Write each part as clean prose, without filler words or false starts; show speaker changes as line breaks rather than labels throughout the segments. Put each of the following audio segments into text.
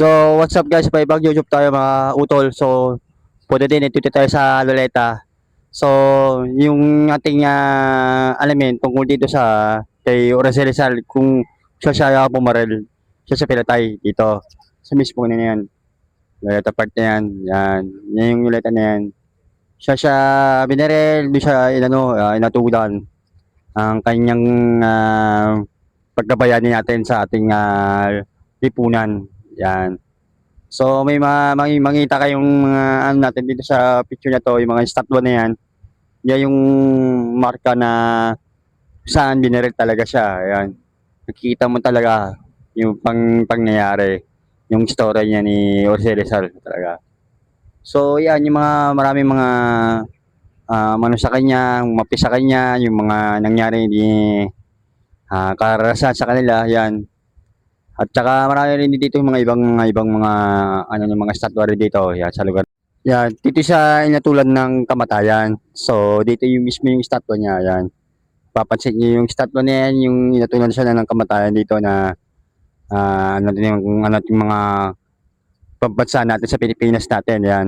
So, what's up guys? Paibag YouTube tayo mga utol. So, punta din ito tayo sa Loleta. So, yung ating alamin tungkol dito sa kay Oracel Rizal kung siya pumarel, siya pinatay dito. Sa mismo na yan. Loleta part na yan. Yan. Yan yung Loleta na yan. Siya binarel, doon siya inatulan ang kanyang pagkabayani natin sa ating lipunan. Yan. So may makita kayong mga ano natin dito sa picture na to, yung mga statwa na yan. Yan yung marka na saan binaril talaga siya. Ayan. Nakikita mo talaga yung pangyayari, yung story niya ni Jose Rizal talaga. So yan, yung mga maraming mga mano sa kanya, umapi sa kanya, yung mga nangyari ni karanasan sa kanila, yan. At saka marami rin dito yung mga ibang mga ano yung mga statwa rin dito yan sa lugar. Yan, dito siya inatulan ng kamatayan. So dito yung mismo yung statwa niya, yan. Papansin niyo yung statwa niya yan, yung inatulan siya ng kamatayan dito na ano din yung ano yung mga pambansa natin sa Pilipinas natin, yan.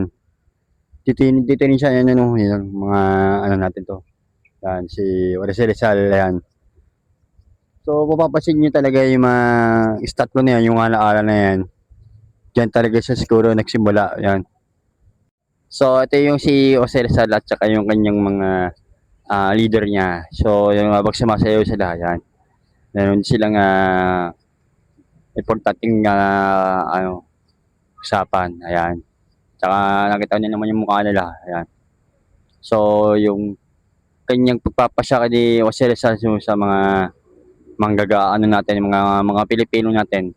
Dito rin siya yan, ano, yan, mga ano natin to. Yan, si Jose Rizal, yan. So, mapapansin nyo talaga yung mga statwa na yan, yung alaala na yan. Diyan talaga siya siguro nagsimula, yan. So, ito yung si Jose Rizal at saka yung kanyang mga leader niya. So, yung habang sumasayaw sila, yan. Meron silang importanteng ano, usapan, ayan. Tsaka nakita niyo naman yung mukha nila, ayan. So, yung kanyang pagpapasya ni Jose Rizal sa mga manggagaano natin, yung mga Pilipino natin,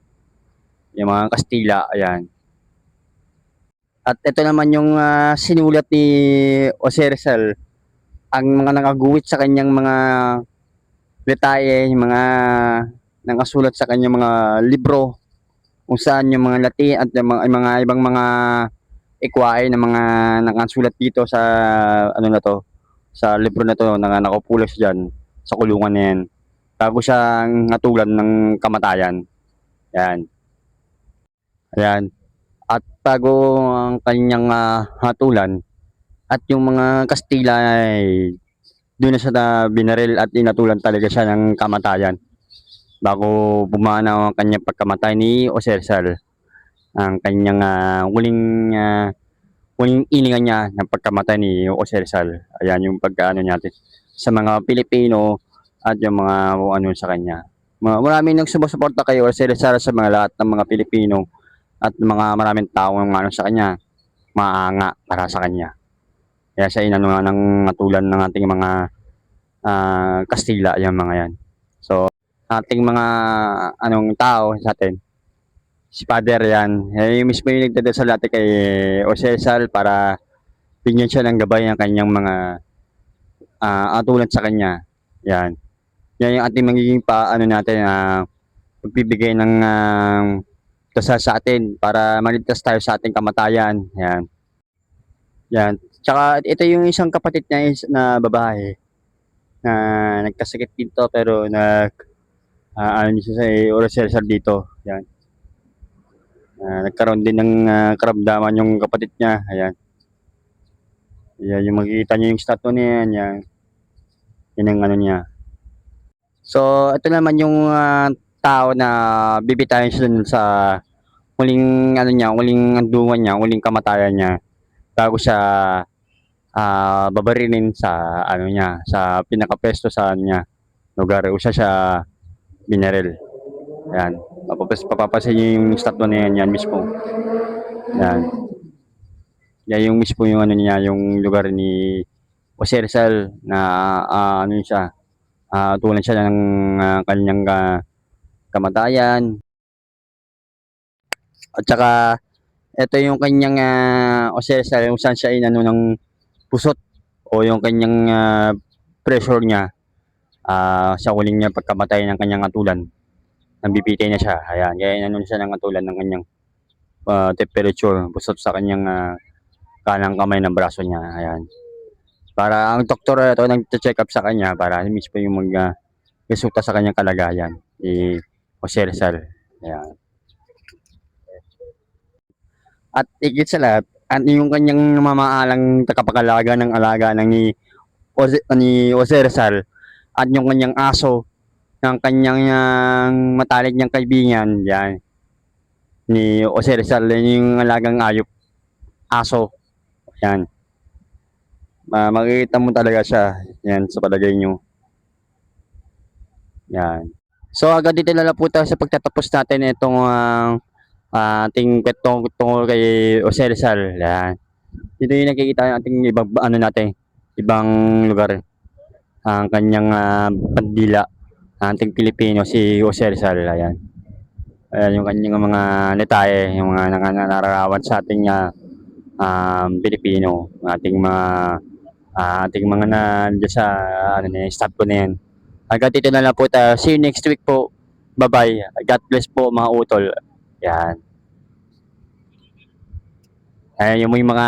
yung mga Kastila, ayan. At ito naman yung sinulat ni Jose Rizal, ang mga nakaguwit sa kanyang mga detaye, yung mga nakasulat sa kanyang mga libro, kung saan yung mga Latin at yung mga ibang mga ikwae na mga nakasulat dito sa ano na to, sa libro na to na nakapulos diyan sa kulungan na yan. Bago siyang natulan ng kamatayan. Yan. Ayan. At bago ang kanyang hatulan at yung mga Kastila ay doon na siya na binaril at inatulan talaga siya ng kamatayan bago bumana ang kanyang pagkamatay ni Jose Rizal, ang kanyang huling iningan niya ng pagkamatay ni Jose Rizal. Ayan yung pagkaano natin sa mga Pilipino at yung mga ano sa kanya. Maraming nang sumusuporta kay Jose Rizal sa mga lahat ng mga Pilipino at mga maraming tao ng ano sa kanya, maanga para sa kanya. Kaya siya inano ng natulan ng ating mga Kastila, yung mga yan. So, ating mga anong tao sa atin, si Father yan, yung mismo yung nagdadasal natin kay Jose Rizal para bigyan siya ng gabay ng kanyang mga atulan sa kanya. Yan. Yan yung ating magiging ano natin, pagbibigay ng dasal sa atin para maligtas tayo sa ating kamatayan. Yan. Yan. Tsaka ito yung isang kapatid niya na babae na nagkasakit dito pero ano siya sa Oroselser dito. Yan. Nagkaroon din ng karamdaman yung kapatid niya. Ayan. Yan yung makikita niyo yung statue niya yan. Yan. Yan ang ano niya. So, ito naman yung tao na bibitayin siya dun sa huling ano niya, huling andungan niya, huling kamatayan niya bago siya babarilin sa ano niya, sa pinakapesto sa ano niya, lugar o siya binaril. Yan. Papapasin niyo yung statue na yan, yan mismo. Yan. Yan yung mismo yung ano niya, yung lugar ni Jose Rizal na ano siya, tulan siya ng kanyang kamatayan. At saka ito yung kanyang Jose Rizal, yung saan siya inano ng pusot o yung kanyang pressure niya sa huling niya pagkamatay ng kanyang atulan. Nambibitay na siya. Ayan, kaya inano siya ng atulan ng kanyang temperature, pusot sa kanyang kanang kamay ng braso niya. Ayan. Para ang doktor ito nag-check up sa kanya para mismo yung resulta sa kanyang kalagayan ni Jose Rizal. Ayan. At higit sa lahat, yung kanyang namamaalang tagapag-alaga ng alaga ng ni Jose Rizal at yung kanyang aso ng kanyang matalik niyang kaibigan, yan, ni Jose Rizal, yun yung alagang aso, yan. Makikita mo talaga siya, yan, sa palagay nyo. Yan. So agad dito na lang po tayo sa pagtatapos natin itong ating kwentong tungkol kay Jose Rizal. Yan. Dito yung nakikita natin ibang natin, ibang lugar. Ang kanyang bandila, ating Pilipino si Jose Rizal. Ayan. Ayan yung kanyang mga netaye, yung mga nanganarawan sa ating Pilipino, ating mga nandiyan sa staff ko na yan. Hanggang dito na lang po tayo. See you next week po. Bye-bye. God bless po mga utol. Yan. Ayan yung mga